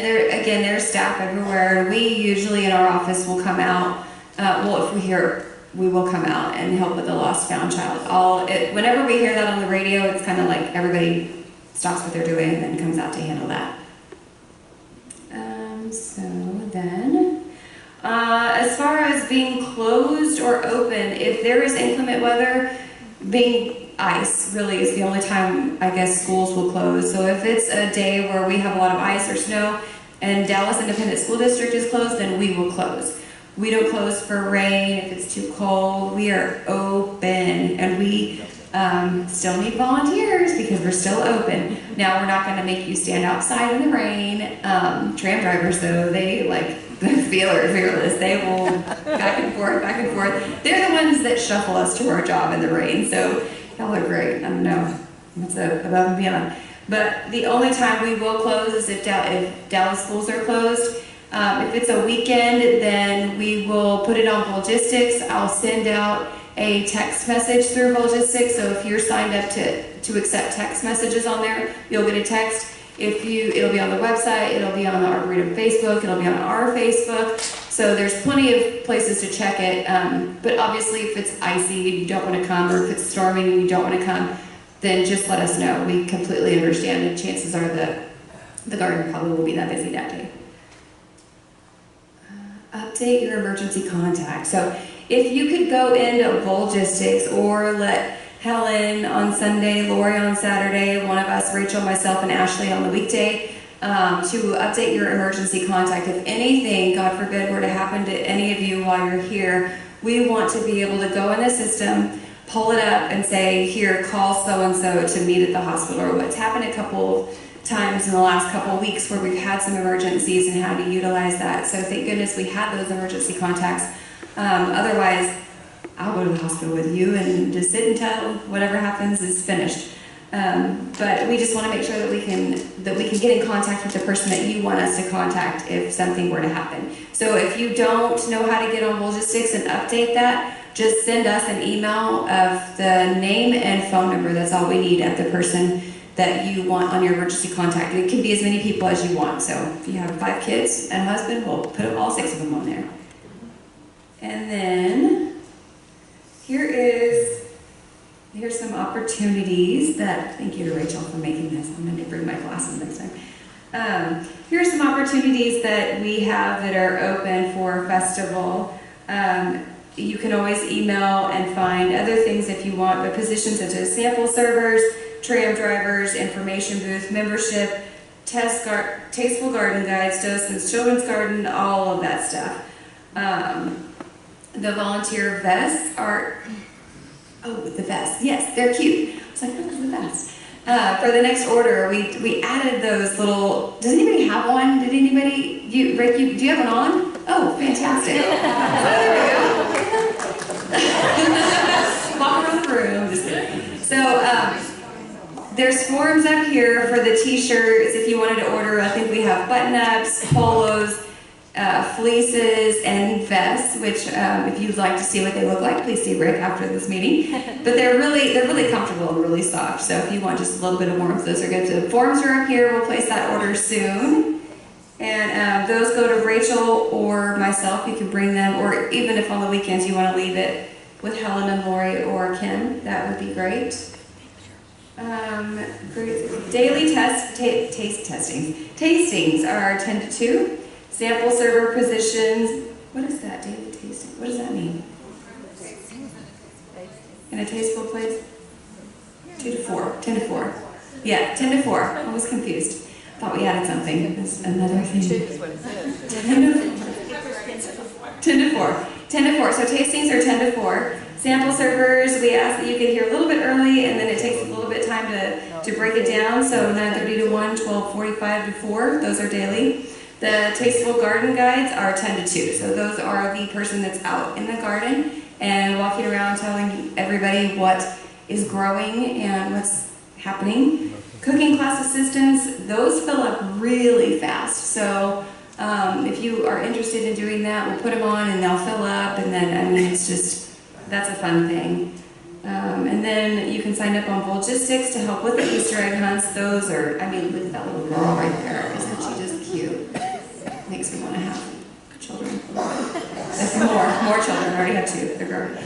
B: there's staff everywhere. We usually in our office will come out. If we hear, we will come out and help with the lost found child. Whenever we hear that on the radio, it's kind of like everybody stops what they're doing and then comes out to handle that. So then, as far as being closed or open, if there is inclement weather, being ice really is the only time I guess schools will close. So if it's a day where we have a lot of ice or snow and Dallas Independent School District is closed, then we will close. We don't close for rain if it's too cold. We are open, and we Still need volunteers because we're still open. Now, we're not gonna make you stand outside in the rain. Tram drivers though, they're fearless. They will back and forth, back and forth. They're the ones that shuffle us to our job in the rain, so y'all are great. I don't know, that's above and beyond. But the only time we will close is if Dallas schools are closed. If it's a weekend, then we will put it on Volgistics. I'll send out a text message through Volgistics, so if you're signed up to accept text messages on there, you'll get a text. It'll be on the website, it'll be on the Arboretum Facebook, it'll be on our Facebook. So there's plenty of places to check it. But obviously, if it's icy and you don't want to come, or if it's storming and you don't want to come, then just let us know. We completely understand, and chances are that the garden probably will be that busy that day. Update your emergency contact. So if you could go into Volgistics or let Helen on Sunday, Lori on Saturday, one of us, Rachel, myself, and Ashley on the weekday, to update your emergency contact. If anything, God forbid, were to happen to any of you while you're here, we want to be able to go in the system, pull it up, and say, here, call so-and-so to meet at the hospital. Or what's happened a couple times in the last couple of weeks where we've had some emergencies and how to utilize that. So thank goodness we had those emergency contacts. Otherwise, I'll go to the hospital with you and just sit until whatever happens is finished. But we just want to make sure that we can get in contact with the person that you want us to contact if something were to happen. So if you don't know how to get on Volgistics and update that, just send us an email of the name and phone number. That's all we need of the person that you want on your emergency contact. It can be as many people as you want. So if you have 5 kids and a husband, we'll put all 6 of them on there. And then here's some opportunities that, thank you to Rachel for making this. I'm going to bring my glasses next time. Here are some opportunities that we have that are open for festival. You can always email and find other things if you want, but positions such as sample servers, tram drivers, information booth, membership, tasteful garden guides, docents, children's garden, all of that stuff. The volunteer vests are, the vests, yes, they're cute. I was like, what is the vest? For the next order, we added those little, does anybody have one? Did anybody, Rick, do you have one on? Oh, fantastic. Walk around the room, just kidding. So, there's forms up here for the t-shirts if you wanted to order. I think we have button-ups, polos, fleeces, and vests, which if you'd like to see what they look like, please see Rick after this meeting. But they're really comfortable and really soft, so if you want just a little bit of warmth, those are good. So the forms are up here. We'll place that order soon. And those go to Rachel or myself. You can bring them, or even if on the weekends you want to leave it with Helen and Lori or Kim, that would be great. Daily tastings are 10 to 2. Sample server positions. What is that, daily tasting? What does that mean? In a tasteful place? 2 to 4. 10 to 4. Yeah, 10 to 4. I was confused. Thought we added something. That's another thing. 10 to 4. 10 to 4. So tastings are 10 to 4. Sample servers, we ask that you get here a little bit early, and then it takes a little bit of time to break it down. So 9:30 to 1, 12:45 to 4. Those are daily. The Tasteful Garden Guides are 10 to 2. So those are the person that's out in the garden and walking around telling everybody what is growing and what's happening. Cooking class assistants, those fill up really fast. So if you are interested in doing that, we'll put them on and they'll fill up, and then, it's just, that's a fun thing. And then you can sign up on Volgistics to help with the Easter egg hunts. Those are, look at that little girl right there. Isn't she just cute? Makes me want to have children. More children. I already have 2. They're grown.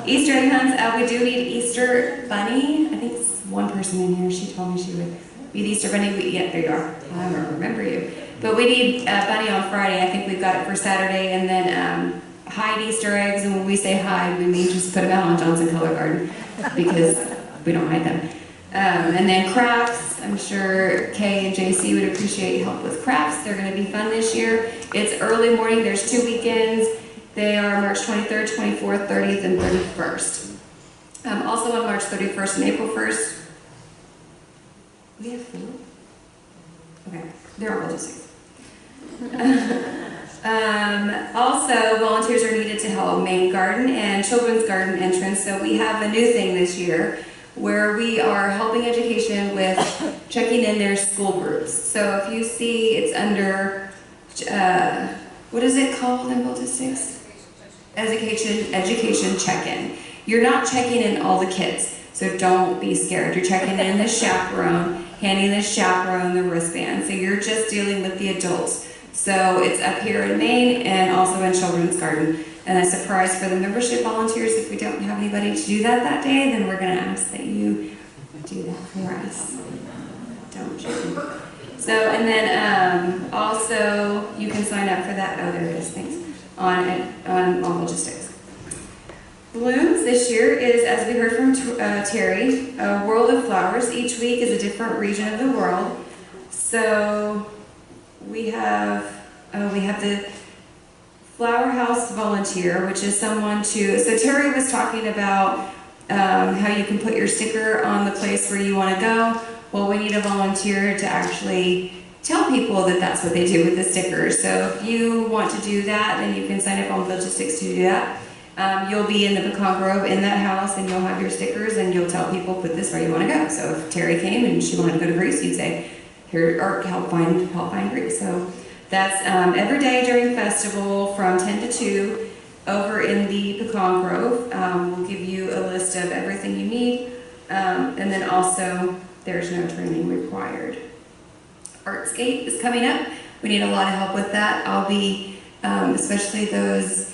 B: Easter egg hunts. We do need Easter bunny. I think it's one person in here. She told me she would be the Easter bunny. Yeah, there you are. I remember you. But we need bunny on Friday. I think we've got it for Saturday. And then hide Easter eggs. And when we say hide, we mean just put them out on Johnson Color Garden because we don't hide them. And then crafts, I'm sure Kay and JC would appreciate help with crafts. They're going to be fun this year. It's early morning. There's 2 weekends. They are March 23rd, 24th, 30th, and 31st. Also on March 31st and April 1st, we have food. Okay, they're all logistics. Also, volunteers are needed to help main garden and children's garden entrance. So we have a new thing this year where we are helping education with checking in their school groups. So if you see, it's under, what is it called in logistics? Education check-in. You're not checking in all the kids, so don't be scared. You're checking in the chaperone, handing the chaperone the wristband. So you're just dealing with the adults. So it's up here in Maine and also in Children's Garden. And a surprise for the membership volunteers, if we don't have anybody to do that day, then we're going to ask that you do that for us. Don't you? So, and then also you can sign up for that. Oh, there it is. Thanks. On logistics. Blooms this year is, as we heard from Terry, a World of Flowers. Each week is a different region of the world. So we have the Flower House Volunteer, which is someone to, so Terry was talking about how you can put your sticker on the place where you want to go. Well, we need a volunteer to actually tell people that that's what they do with the stickers. So if you want to do that, then you can sign up on Logistics to do that. You'll be in the Pecan Grove in that house, and you'll have your stickers, and you'll tell people, put this where you want to go. So if Terry came and she wanted to go to Greece, you'd say, here, or help find Greece. So that's every day during festival from 10 to 2 over in the Pecan Grove. We'll give you a list of everything you need, and then also there's no training required. Artscape is coming up. We need a lot of help with that. I'll be, especially those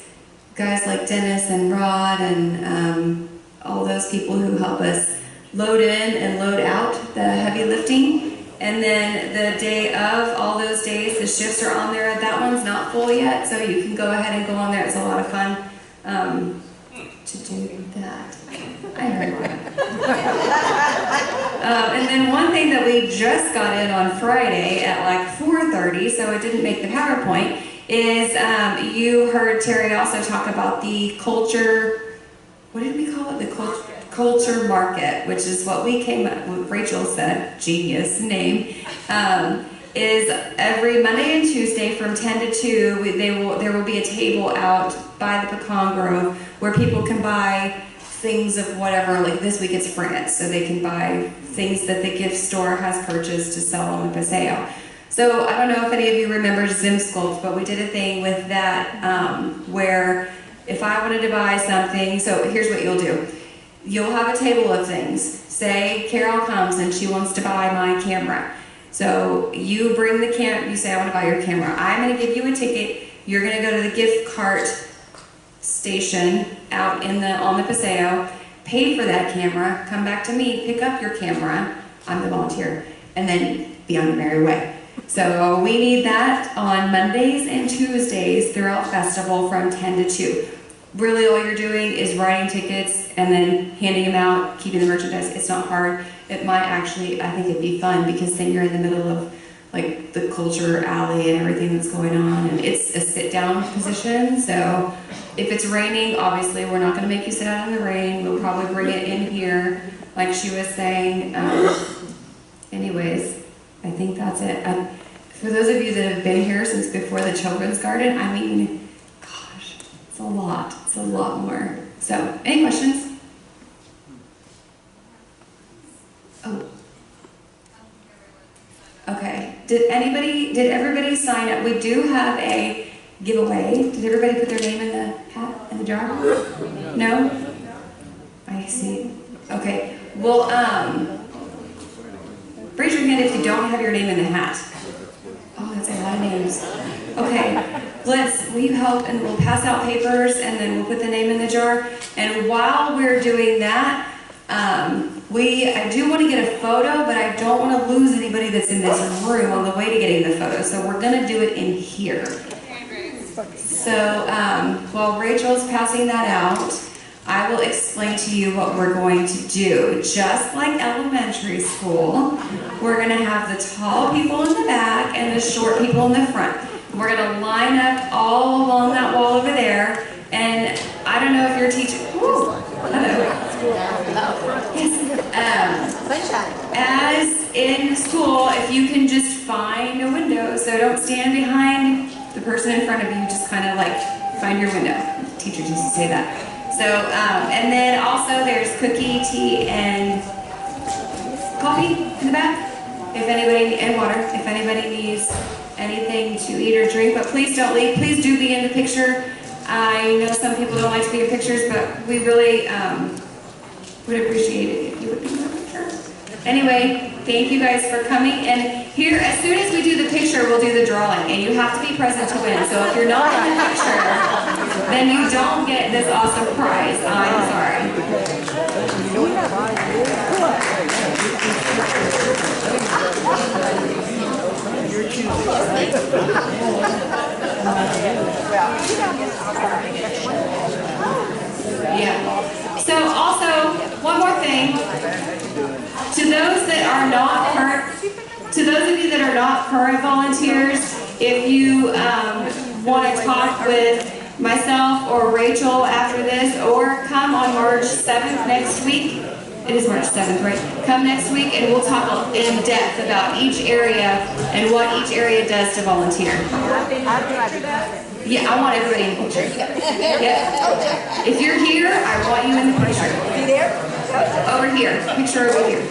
B: guys like Dennis and Rod and all those people who help us load in and load out the heavy lifting. And then the day of, all those days, the shifts are on there. That one's not full yet, so you can go ahead and go on there. It's a lot of fun to do that. I heard that. And then one thing that we just got in on Friday at like 4:30, so it didn't make the PowerPoint, is you heard Terry also talk about the culture, what did we call it? The culture market, which is what we came up with. Rachel said, genius name, is every Monday and Tuesday from 10 to 2, there will be a table out by the Pecan Grove where people can buy things of whatever, like this week it's France, so they can buy things that the gift store has purchased to sell on the Paseo. So I don't know if any of you remember Zim Sculpt, but we did a thing with that where if I wanted to buy something, so here's what you'll do. You'll have a table of things. Say Carol comes and she wants to buy my camera. So you bring the camera, you say I want to buy your camera. I'm going to give you a ticket. You're going to go to the gift cart station out on the Paseo, pay for that camera, come back to me, pick up your camera, I'm the volunteer, and then be on your merry way. So we need that on Mondays and Tuesdays throughout festival from 10 to 2. Really all you're doing is writing tickets and then handing them out, keeping the merchandise. It's not hard. It might actually, I think it'd be fun because then you're in the middle of like the culture alley and everything that's going on, and it's a sit-down position. So if it's raining, obviously we're not going to make you sit out in the rain. We'll probably bring it in here, like she was saying. Anyways, I think that's it. For those of you that have been here since before the Children's Garden, I mean, gosh, it's a lot. It's a lot more. So, any questions? Oh. Okay. Did everybody sign up? We do have a giveaway. Did everybody put their name in the hat, in the jar? No? I see. Okay. Well, raise your hand if you don't have your name in the hat. Oh, that's a lot of names. Okay. Will you help, and we'll pass out papers, and then we'll put the name in the jar. And while we're doing that, I do want to get a photo, but I don't want to lose anybody that's in this room on the way to getting the photo. So we're going to do it in here. So while Rachel's passing that out, I will explain to you what we're going to do. Just like elementary school, we're going to have the tall people in the back and the short people in the front. We're going to line up all along that wall over there. And I don't know if you're teaching. Hello. As in school, if you can just find a window, so don't stand behind the person in front of you, just kind of like find your window. Teachers used to say that. So, and then also there's cookie, tea, and coffee in the back. If anybody, and water, if anybody needs anything to eat or drink, but please don't leave. Please do be in the picture. I know some people don't like to be in pictures, but we really would appreciate it if you would be in the picture. Anyway, thank you guys for coming. And here, as soon as we do the picture, we'll do the drawing, and you have to be present to win. So if you're not in the picture, then you don't get this awesome prize. I'm sorry. Yeah. So also, one more thing. To those that are not current, to those of you that are not current volunteers, if you want to talk with myself or Rachel after this, or come on March 7th next week. It is March 7th, right? Come next week and we'll talk in depth about each area and what each area does to volunteer. Yeah, I want everybody in the picture. Yep. If you're here, I want you in the picture. Over here. Picture over here.